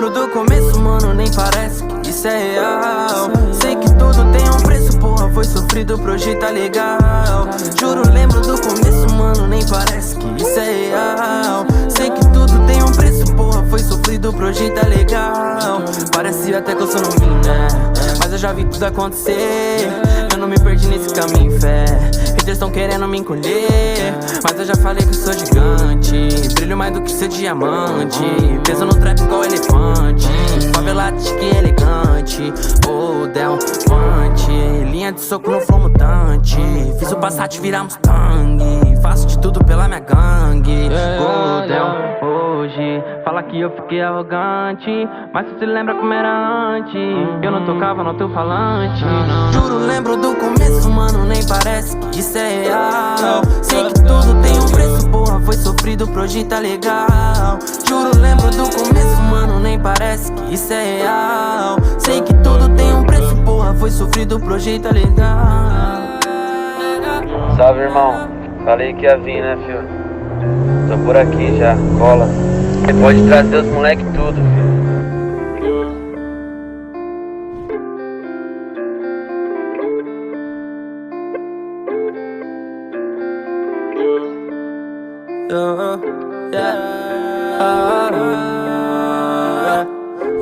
lembro do começo, mano, nem parece que isso é real. Sei que tudo tem um preço, porra, foi sofrido pro hoje tá legal. Juro, lembro do começo, mano, nem parece que isso é real. Sei que tudo tem um preço, porra, foi sofrido pro hoje tá legal. Parece até que eu sou novinho, né? Mas eu já vi tudo acontecer. Eu não me perdi nesse caminho, fé. Haters tão querendo me encolher, mas eu já falei que eu sou gigante. Brilho mais do que seu diamante. Peso no trap igual elefante. Favelate que elegante. Oh, Del Pante. Linha de soco no flow mutante. Fiz o Passat virar Mustang. Faço de tudo pela minha gangue. Godel, hoje fala que eu fiquei arrogante, mas tu se lembra como era antes. Eu não tocava no teu falante. Juro, lembro do começo, mano, nem parece que isso é real. Sei que tudo tem um preço, porra, foi sofrido pro hoje tá legal. Juro, lembro do começo, mano, nem parece que isso é real. Sei que tudo tem um preço, porra, foi sofrido pro hoje tá legal. Salve, irmão. Falei que ia vir, né, filho? Tô por aqui já, cola. Você pode trazer os moleque tudo, filho.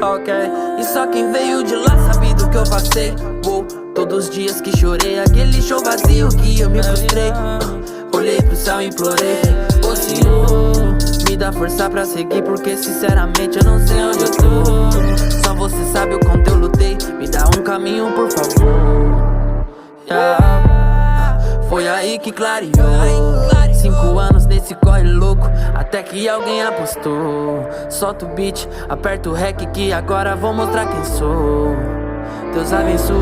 Ok, e só quem veio de lá sabe do que eu passei. Todos os dias que chorei, aquele show vazio que eu me frustrei. Olhei pro céu e implorei, ô Senhor, me dá força pra seguir, porque sinceramente eu não sei onde eu tô. Só você sabe o quanto eu lutei, me dá um caminho por favor. Foi aí que clareou. 5 anos nesse corre louco, até que alguém apostou. Solta o beat, aperta o rec que agora vou mostrar quem sou. Deus abençoou.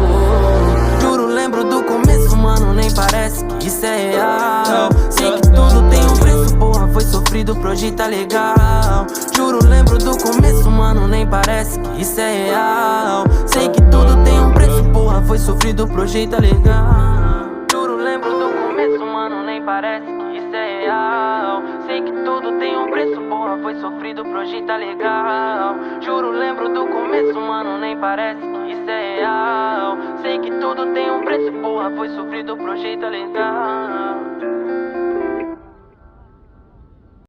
Juro, lembro do começo, mano, nem parece que isso é real. Sei que tudo tem um preço, porra, foi sofrido pro hoje tá legal. Juro, lembro do começo, mano, nem parece que isso é real. Sei que tudo tem um preço, porra, foi sofrido pro hoje tá legal. Juro, lembro do começo, mano, nem parece que isso é real. Sei que tudo tem um preço, porra, foi sofrido pro hoje tá legal. Juro, lembro do começo, mano, nem parece que isso é real. Sei que tudo tem um preço, porra, foi sofrido pro hoje tá legal.